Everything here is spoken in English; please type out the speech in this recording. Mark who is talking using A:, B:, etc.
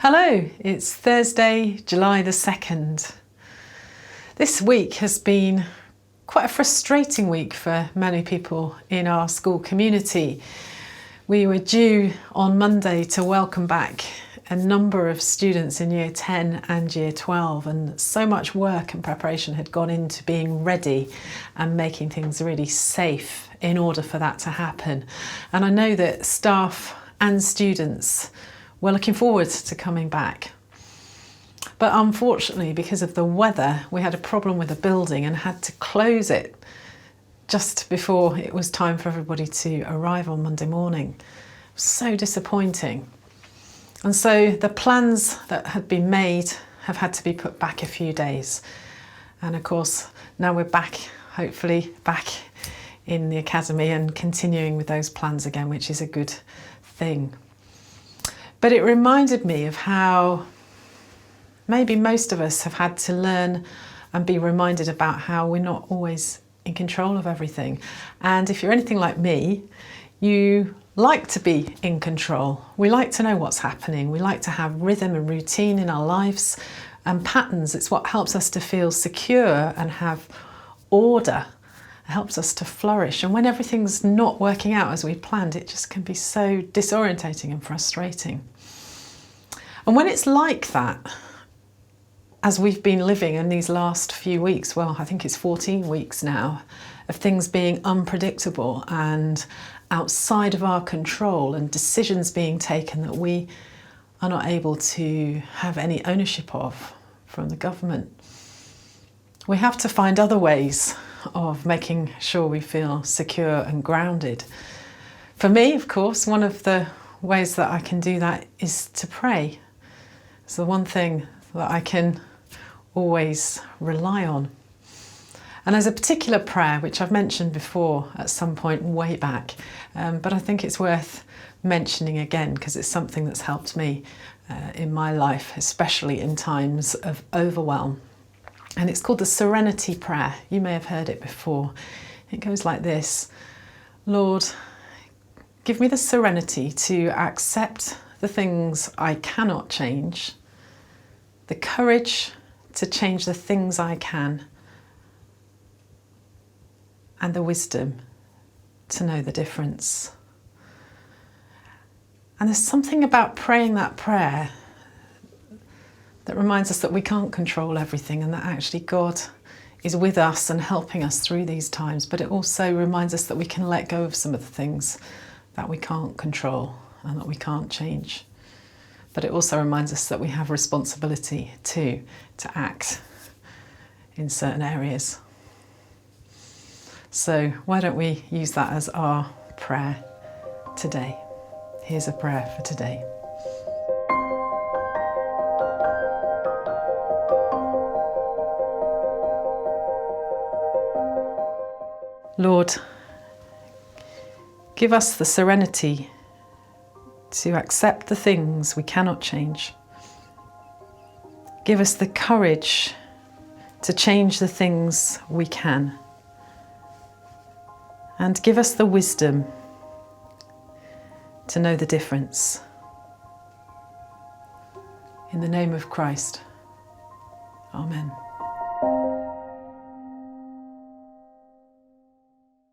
A: Hello, it's Thursday, July the 2nd. This week has been quite a frustrating week for many people in our school community. We were due on Monday to welcome back a number of students in Year 10 and Year 12, and so much work and preparation had gone into being ready and making things really safe in order for that to happen. And I know that staff and students were looking forward to coming back. But unfortunately, because of the weather, we had a problem with the building and had to close it just before it was time for everybody to arrive on Monday morning. It was so disappointing. And so the plans that had been made have had to be put back a few days. And of course, now we're back, hopefully back in the academy and continuing with those plans again, which is a good thing. But it reminded me of how maybe most of us have had to learn and be reminded about how we're not always in control of everything. And if you're anything like me, you like to be in control. We like to know what's happening. We like to have rhythm and routine in our lives and patterns. It's what helps us to feel secure and have order. It helps us to flourish. And when everything's not working out as we planned, it just can be so disorientating and frustrating. And when it's like that, as we've been living in these last few weeks, well, I think it's 14 weeks now, of things being unpredictable and outside of our control and decisions being taken that we are not able to have any ownership of from the government, we have to find other ways of making sure we feel secure and grounded. For me, of course, one of the ways that I can do that is to pray. It's the one thing that I can always rely on. And there's a particular prayer which I've mentioned before at some point way back, but I think it's worth mentioning again because it's something that's helped me in my life, especially in times of overwhelm. And it's called the Serenity Prayer. You may have heard it before. It goes like this: Lord, give me the serenity to accept the things I cannot change, the courage to change the things I can, and the wisdom to know the difference. And there's something about praying that prayer that reminds us that we can't control everything and that actually God is with us and helping us through these times. But it also reminds us that we can let go of some of the things that we can't control and that we can't change. But it also reminds us that we have responsibility too to act in certain areas. So why don't we use that as our prayer today? Here's a prayer for today. Lord, give us the serenity to accept the things we cannot change. Give us the courage to change the things we can. And give us the wisdom to know the difference. In the name of Christ, Amen.